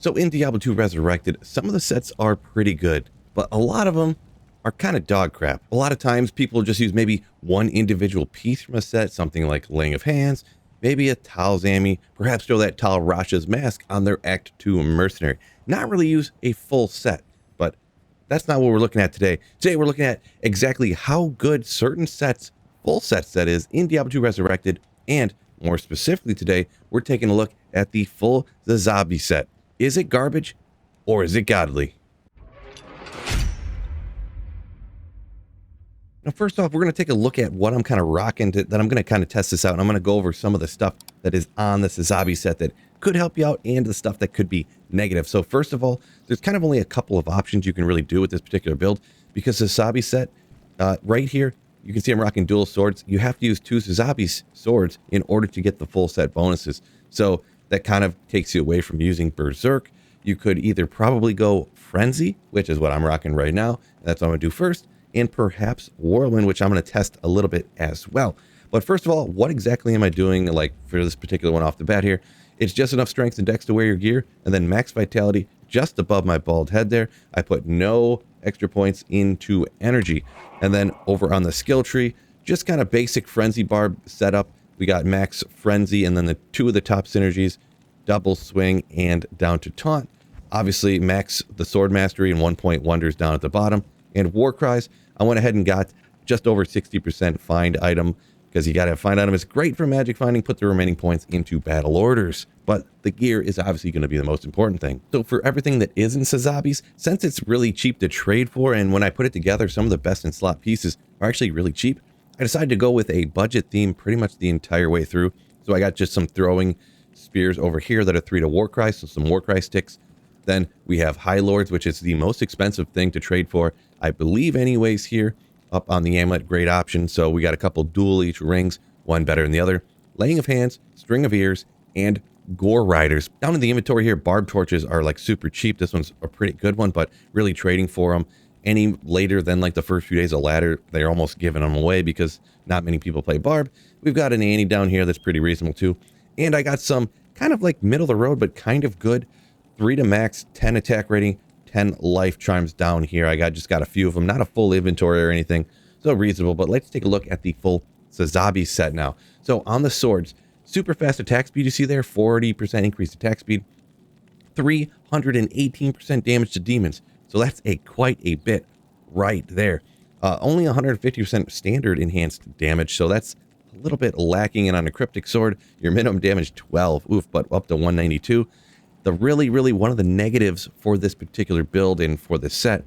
So in Diablo 2 Resurrected, some of the sets are pretty good, but a lot of them are kind of dog crap. A lot of times people just use maybe one individual piece from a set, something like Laying of Hands, maybe a Tal Zami, perhaps throw that Tal Rasha's mask on their Act 2 mercenary. Not really use a full set, but that's not what we're looking at today. Today we're looking at exactly how good certain sets, full sets that is, in Diablo 2 Resurrected, and more specifically today, we're taking a look at the full Sazabi set. Is it garbage or is it godly? Now, first off, we're going to take a look at what I'm kind of rocking, then I'm going to kind of test this out, and I'm going to go over some of the stuff that is on the Sazabi set that could help you out and the stuff that could be negative. So first of all, there's kind of only a couple of options you can really do with this particular build, because the Sazabi set, right here, you can see I'm rocking dual swords. You have to use 2 Sazabi swords in order to get the full set bonuses. So that kind of takes you away from using Berserk. You could either probably go Frenzy, which is what I'm rocking right now. That's what I'm going to do first. And perhaps Whirlwind, which I'm going to test a little bit as well. But first of all, what exactly am I doing like for this particular one off the bat here? It's just enough strength and dex to wear your gear, and then max vitality just above my bald head there. I put no extra points into energy. And then over on the skill tree, just kind of basic Frenzy barb setup. We got max Frenzy, and then the 2 of the top synergies, double swing and down to taunt. Obviously, max the sword mastery and 1-point wonders down at the bottom. And war cries, I went ahead and got just over 60% find item, because you got to have find item. It's great for magic finding, put the remaining points into battle orders. But the gear is obviously going to be the most important thing. So for everything that isn't Sazabi's, since it's really cheap to trade for, and when I put it together, some of the best in slot pieces are actually really cheap, I decided to go with a budget theme pretty much the entire way through. So I got just some throwing spears over here that are 3 to war cry, so some war cry sticks. Then we have High Lords, which is the most expensive thing to trade for, I believe anyways, here up on the amulet. Great option. So we got a couple dual each rings, one better than the other. Laying of Hands, String of Ears, and Gore Riders. Down in the inventory here, Barb Torches are like super cheap. This one's a pretty good one, but really trading for them any later than like the first few days of ladder, they're almost giving them away because not many people play Barb. We've got an Annie down here that's pretty reasonable too. And I got some kind of like middle of the road, but kind of good 3 to max, 10 attack rating, 10 life charms down here. I just got a few of them, not a full inventory or anything, so reasonable. But let's take a look at the full Sazabi set now. So on the swords, super fast attack speed, you see there, 40% increased attack speed, 318% damage to demons. So that's quite a bit right there. Only 150% standard enhanced damage, so that's a little bit lacking. And on a cryptic sword, your minimum damage 12, oof, but up to 192. The really one of the negatives for this particular build and for this set,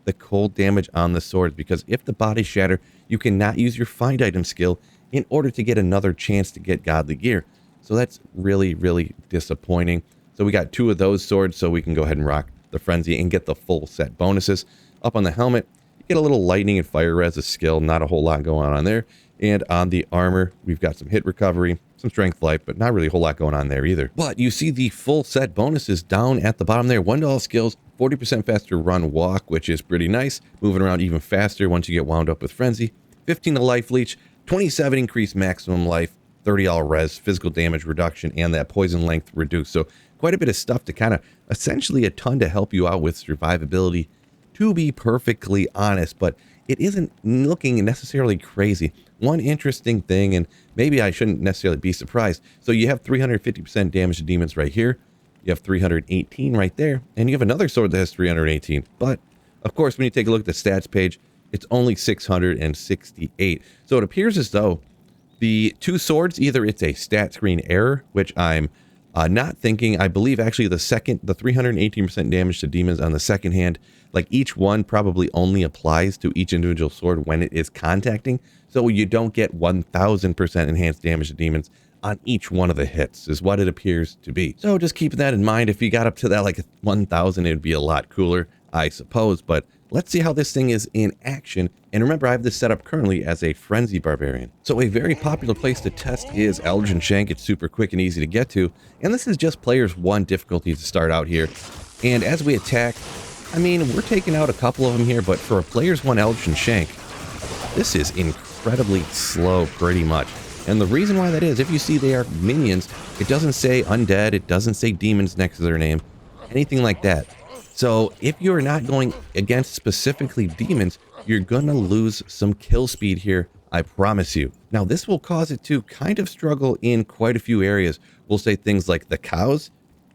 the cold damage on the swords, because if the bodies shatter, you cannot use your find item skill in order to get another chance to get godly gear. So that's really disappointing. So we got 2 of those swords, so we can go ahead and rock the Frenzy and get the full set bonuses. Up on the helmet, you get a little lightning and fire res a skill, not a whole lot going on there. And on the armor, we've got some hit recovery, some strength life, but not really a whole lot going on there either. But you see the full set bonuses down at the bottom there. 1 to all skills, 40% faster run walk, which is pretty nice. Moving around even faster once you get wound up with Frenzy. 15 to life leech, 27 increased maximum life, 30 all res, physical damage reduction, and that poison length reduced. So quite a bit of stuff to kind of, essentially a ton to help you out with survivability, to be perfectly honest, but it isn't looking necessarily crazy. One interesting thing, and maybe I shouldn't necessarily be surprised. So you have 350% damage to demons right here. You have 318 right there. And you have another sword that has 318. But, of course, when you take a look at the stats page, it's only 668. So it appears as though the 2 swords, either it's a stat screen error, which I'm not thinking. I believe actually the 318% damage to demons on the second hand, like each one probably only applies to each individual sword when it is contacting. So you don't get 1000% enhanced damage to demons on each one of the hits is what it appears to be. So just keeping that in mind, if you got up to that like 1000, it'd be a lot cooler, I suppose. But let's see how this thing is in action. And remember, I have this set up currently as a Frenzy Barbarian. So a very popular place to test is Eldritch Shank. It's super quick and easy to get to. And this is just players 1 difficulty to start out here. And as we attack, I mean, we're taking out a couple of them here, but for a players 1 Eldritch Shank, this is incredibly slow pretty much. And the reason why that is, if you see they are minions, it doesn't say undead, it doesn't say demons next to their name. anything like that. So if you're not going against specifically demons, you're gonna lose some kill speed here, I promise you. Now this will cause it to kind of struggle in quite a few areas. We'll say things like the cows,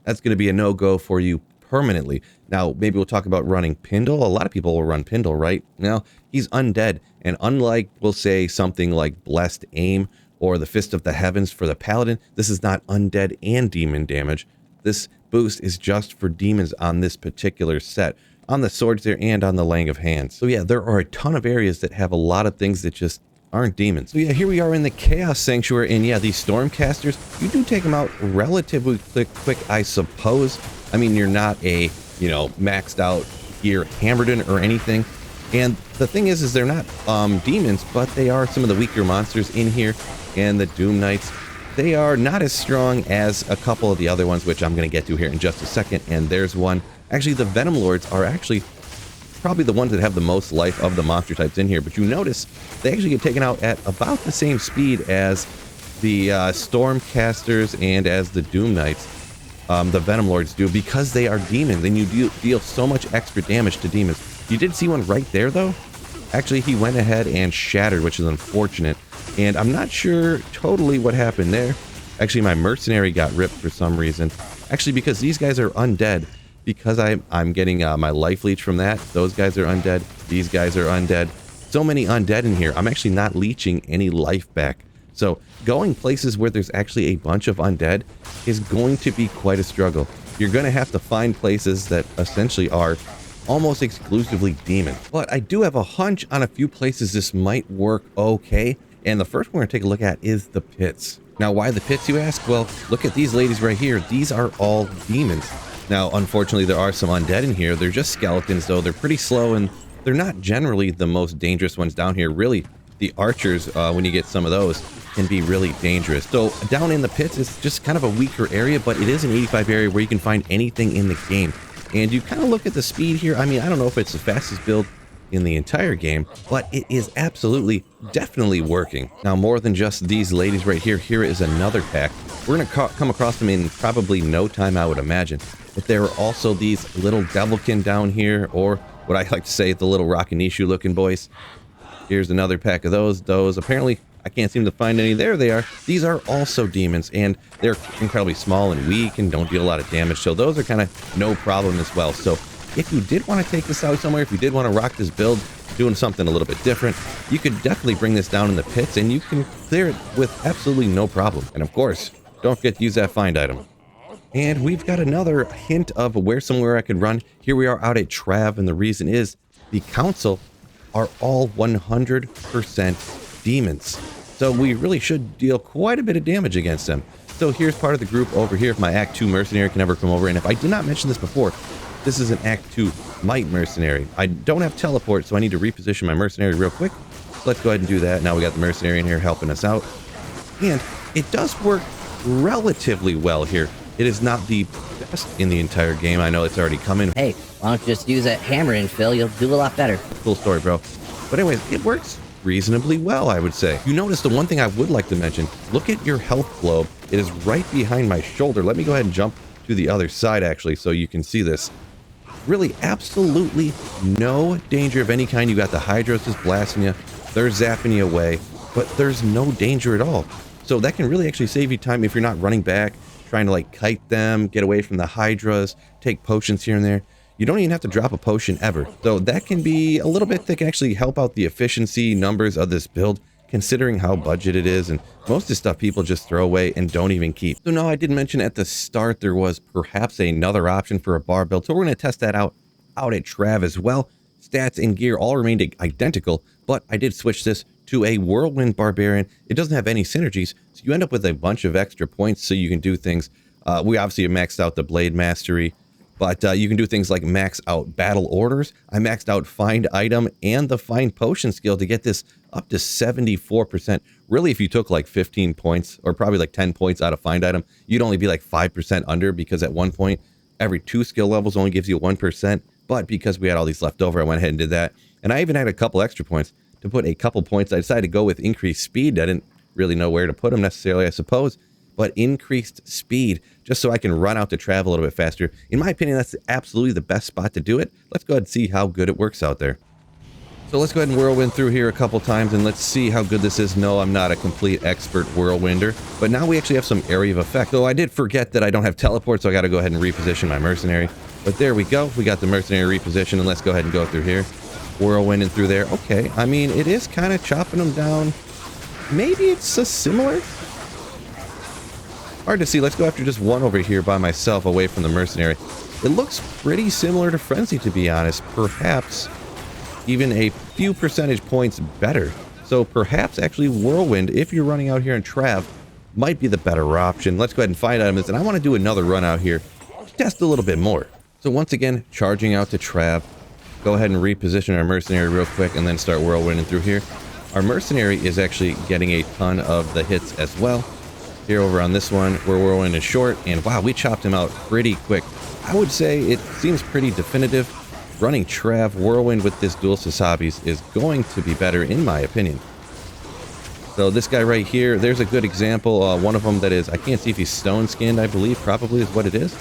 that's gonna be a no-go for you permanently. Now maybe we'll talk about running Pindle. A lot of people will run Pindle, right? Now he's undead, and unlike we'll say something like Blessed Aim or the Fist of the Heavens for the Paladin, this is not undead and demon damage. This boost is just for demons on this particular set, on the swords there and on the laying of hands. So yeah, there are a ton of areas that have a lot of things that just aren't demons. So yeah, here we are in the Chaos Sanctuary, and yeah, these Stormcasters, you do take them out relatively quick, I suppose. I mean, you're not a, you know, maxed out gear Hammerden or anything. And the thing is they're not demons, but they are some of the weaker monsters in here. And the Doom Knights, they are not as strong as a couple of the other ones, which I'm going to get to here in just a second. And there's one. Actually, the Venom Lords are actually probably the ones that have the most life of the monster types in here. But you notice they actually get taken out at about the same speed as the Stormcasters and as the Doom Knights. The Venom Lords do, because they are demons, and you deal so much extra damage to demons. You did see one right there, though. Actually, he went ahead and shattered, which is unfortunate. And I'm not sure totally what happened there. Actually, my mercenary got ripped for some reason. Actually, because these guys are undead. Because I'm getting my life leech from that. Those guys are undead. These guys are undead. So many undead in here. I'm actually not leeching any life back. So going places where there's actually a bunch of undead is going to be quite a struggle. You're going to have to find places that essentially are almost exclusively demons. But I do have a hunch on a few places this might work okay. And the first one we're going to take a look at is the pits. Now, why the pits, you ask? Well, look at these ladies right here. These are all demons. Now, unfortunately, there are some undead in here. They're just skeletons, though. They're pretty slow, and they're not generally the most dangerous ones down here. Really, the archers, when you get some of those, can be really dangerous. So down in the pits, it's just kind of a weaker area, but it is an 85 area where you can find anything in the game. And you kind of look at the speed here. I mean, I don't know if it's the fastest build in the entire game, but it is absolutely, definitely working. Now, more than just these ladies right here, here is another pack. We're going to come across them in probably no time, I would imagine. But there are also these little devilkin down here, or what I like to say, the little Rakanishu looking boys. Here's another pack of those. Those, apparently, I can't seem to find any. There they are. These are also demons, and they're incredibly small and weak and don't deal a lot of damage. So those are kind of no problem as well. So if you did want to take this out somewhere, if you did want to rock this build, doing something a little bit different, you could definitely bring this down in the pits, and you can clear it with absolutely no problem. And of course, don't forget to use that find item. And we've got another hint of where somewhere I could run. Here we are out at Trav, and the reason is the council are all 100% demons. So we really should deal quite a bit of damage against them. So here's part of the group over here. If my Act 2 mercenary can ever come over, and if I did not mention this before, this is an Act 2 Might mercenary. I don't have teleport, so I need to reposition my mercenary real quick. So let's go ahead and do that. Now we got the mercenary in here helping us out. And it does work relatively well here. It is not the best in the entire game. I know it's already coming. Hey, why don't you just use that hammer in, Phil? You'll do a lot better. Cool story, bro. But anyways, it works reasonably well, I would say. You notice the one thing I would like to mention, look at your health globe. It is right behind my shoulder. Let me go ahead and jump to the other side, actually, so you can see this. Really, absolutely no danger of any kind. You got the Hydras just blasting you. They're zapping you away, but there's no danger at all. So that can really actually save you time if you're not running back, trying to like kite them, get away from the Hydras, take potions here and there. You don't even have to drop a potion ever. So that can be a little bit that can actually help out the efficiency numbers of this build, considering how budget it is, and most of the stuff people just throw away and don't even keep. So no, I did mention at the start there was perhaps another option for a bar build, so we're going to test that out at Trav as well. Stats and gear all remained identical, but I did switch this to a Whirlwind Barbarian. It doesn't have any synergies, so you end up with a bunch of extra points so you can do things. We obviously have maxed out the Blade Mastery, but you can do things like max out battle orders. I maxed out find item and the find potion skill to get this up to 74%. Really, if you took like 15 points or probably like 10 points out of find item, you'd only be like 5% under, because at one point, every 2 skill levels only gives you 1%. But because we had all these left over, I went ahead and did that. And I even had a couple extra points to put a couple points. I decided to go with increased speed. I didn't really know where to put them necessarily, I suppose. but increased speed, just so I can run out to travel a little bit faster. In my opinion, that's absolutely the best spot to do it. Let's go ahead and see how good it works out there. So let's go ahead and whirlwind through here a couple times and let's see how good this is. No, I'm not a complete expert whirlwinder, but now we actually have some area of effect. So I did forget that I don't have teleport, so I got to go ahead and reposition my mercenary. But there we go. We got the mercenary repositioned, and let's go ahead and go through here. Whirlwinding through there. Okay, I mean, it is kind of chopping them down. Maybe it's a similar? Hard to see. Let's go after just one over here by myself away from the mercenary. It looks pretty similar to Frenzy, to be honest. Perhaps even a few percentage points better. So perhaps actually Whirlwind, if you're running out here in Trav, might be the better option. Let's go ahead and find items, and I want to do another run out here to test a little bit more. So once again, charging out to Trav. Go ahead and reposition our mercenary real quick and then start whirlwinding through here. Our mercenary is actually getting a ton of the hits as well. Here over on this one, we're whirlwinding short, and wow, we chopped him out pretty quick. I would say it seems pretty definitive. Running Trav Whirlwind with this dual Sazabis is going to be better in my opinion. So this guy right here, there's a good example. One of them that is, I can't see if he's stone skinned, I believe, probably is what it is.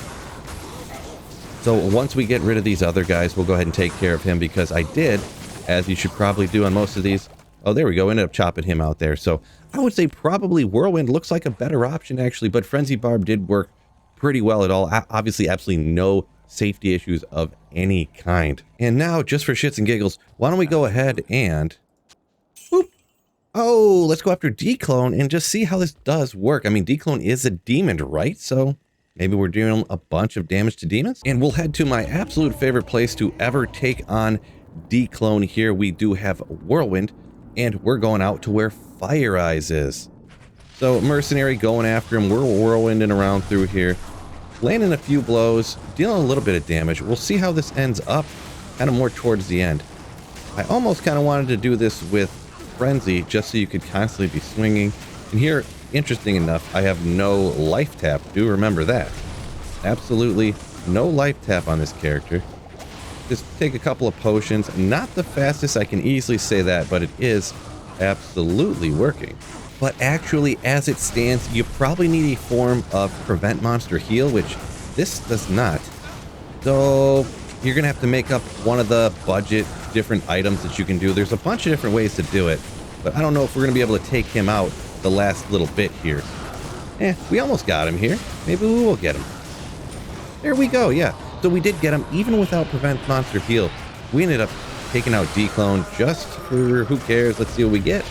So once we get rid of these other guys, we'll go ahead and take care of him because I did, as you should probably do on most of these. Oh, there we go. Ended up chopping him out there. So I would say probably Whirlwind looks like a better option actually, but Frenzy Barb did work pretty well at all. Obviously, absolutely no safety issues of any kind. And now, just for shits and giggles, why don't we go ahead and whoop. Oh, let's go after Declone and just see how this does work. I mean, Declone is a demon, right? So maybe we're doing a bunch of damage to demons. And we'll head to my absolute favorite place to ever take on Declone here. We do have Whirlwind, and we're going out to where Fire Eyes is. So Mercenary going after him. We're whirlwinding around through here, landing a few blows, dealing a little bit of damage. We'll see how this ends up kind of more towards the end. I almost kind of wanted to do this with Frenzy just so you could constantly be swinging. And here, interesting enough, I have no life tap. Do remember that. Absolutely no life tap on this character. Just take a couple of potions. Not the fastest, I can easily say that, but it is absolutely working. But actually, as it stands, you probably need a form of prevent monster heal, which this does not. So you're gonna have to make up one of the budget different items that you can do. There's a bunch of different ways to do it, but I don't know if we're gonna be able to take him out the last little bit here. We almost got him here. Maybe we will get him. There we go, yeah. So we did get him even without prevent monster heal. We ended up taking out Declone just for who cares. Let's see what we get.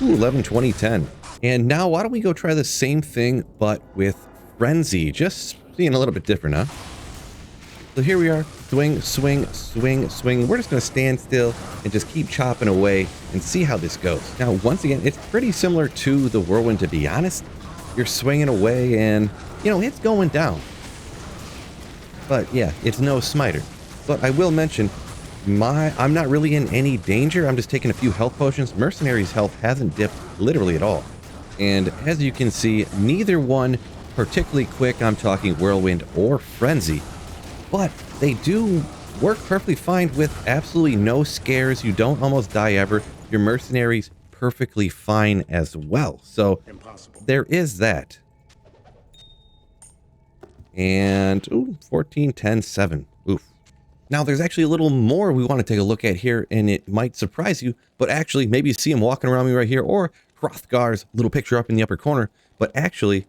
Ooh, 11, 20, 10. And now why don't we go try the same thing, but with Frenzy. Just being a little bit different, huh? So here we are. Swing, swing, swing, swing. We're just going to stand still and just keep chopping away and see how this goes. Now, once again, it's pretty similar to the Whirlwind, to be honest. You're swinging away and, you know, it's going down. But yeah, it's no smiter. But I will mention, I'm not really in any danger. I'm just taking a few health potions. Mercenary's health hasn't dipped literally at all. And as you can see, neither one particularly quick. I'm talking Whirlwind or Frenzy. But they do work perfectly fine with absolutely no scares. You don't almost die ever. Your Mercenary's perfectly fine as well. So there is that. And, ooh, 14, 10, 7. Oof. Now, there's actually a little more we want to take a look at here, and it might surprise you, but actually, maybe you see him walking around me right here, or Hrothgar's little picture up in the upper corner. But actually,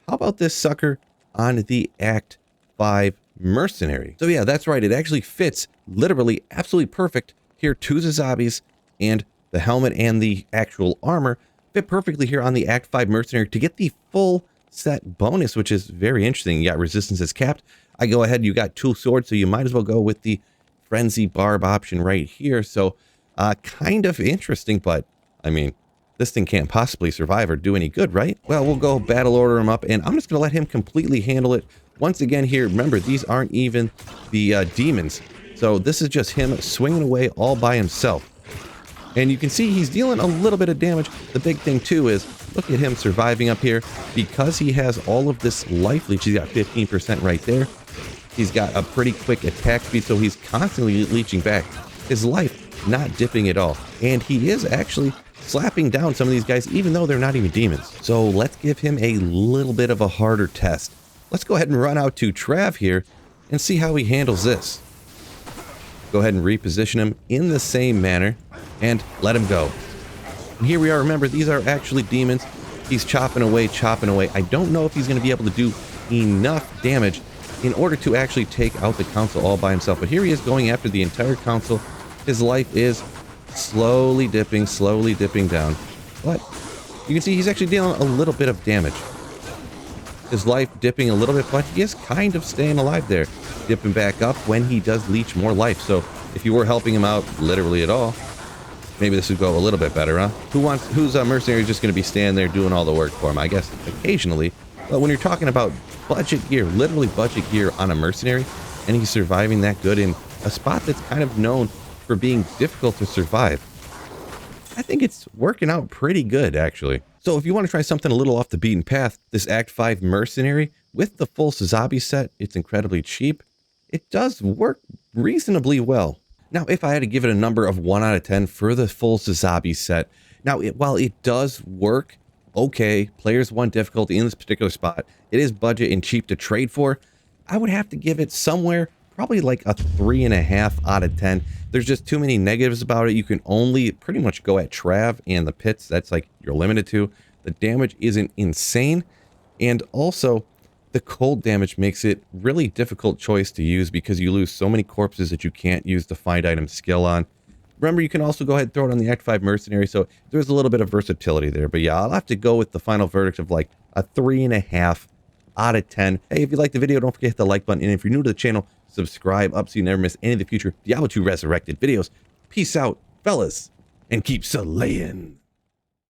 how about this sucker on the Act 5 Mercenary? So yeah, that's right. It actually fits literally absolutely perfect here. Two Sazabis and the helmet and the actual armor fit perfectly here on the Act 5 Mercenary to get the full set bonus, which is very interesting. You got resistance is capped. I go ahead, you got two swords, so you might as well go with the Frenzy Barb option right here. So kind of interesting, but I mean, this thing can't possibly survive or do any good, right? Well, we'll go battle order him up, and I'm just gonna let him completely handle it. Once again here, remember, these aren't even the demons. So this is just him swinging away all by himself. And you can see he's dealing a little bit of damage. The big thing too is, look at him surviving up here. Because he has all of this life leech, he's got 15% right there. He's got a pretty quick attack speed, so he's constantly leeching back. His life not dipping at all. And he is actually slapping down some of these guys, even though they're not even demons. So let's give him a little bit of a harder test. Let's go ahead and run out to Trav here and see how he handles this. Go ahead and reposition him in the same manner and let him go. And here we are. Remember, these are actually demons. He's chopping away, chopping away. I don't know if he's going to be able to do enough damage in order to actually take out the council all by himself. But here he is going after the entire council. His life is slowly dipping down. But you can see he's actually dealing a little bit of damage. His life dipping a little bit, but he is kind of staying alive there. Dipping back up when he does leech more life. So if you were helping him out literally at all, maybe this would go a little bit better, huh? Who's a mercenary just going to be standing there doing all the work for him? I guess occasionally. But when you're talking about budget gear, literally budget gear on a mercenary, and he's surviving that good in a spot that's kind of known for being difficult to survive, I think it's working out pretty good, actually. So if you want to try something a little off the beaten path, this Act 5 mercenary with the full Sazabi set, it's incredibly cheap. It does work reasonably well. Now, if I had to give it a number of 1 out of 10 for the full Sazabi set, now, while it does work okay, players 1 difficulty in this particular spot, it is budget and cheap to trade for, I would have to give it somewhere probably like a 3.5 out of 10. There's just too many negatives about it. You can only pretty much go at Trav and the pits. That's like you're limited to. The damage isn't insane. And also, the cold damage makes it really difficult choice to use because you lose so many corpses that you can't use the find item skill on. Remember, you can also go ahead and throw it on the Act 5 mercenary, so there's a little bit of versatility there. But yeah, I'll have to go with the final verdict of like a 3.5 out of 10. Hey, if you liked the video, don't forget to hit the like button. And if you're new to the channel, subscribe up so you never miss any of the future Diablo 2 Resurrected videos. Peace out, fellas, and keep slaying.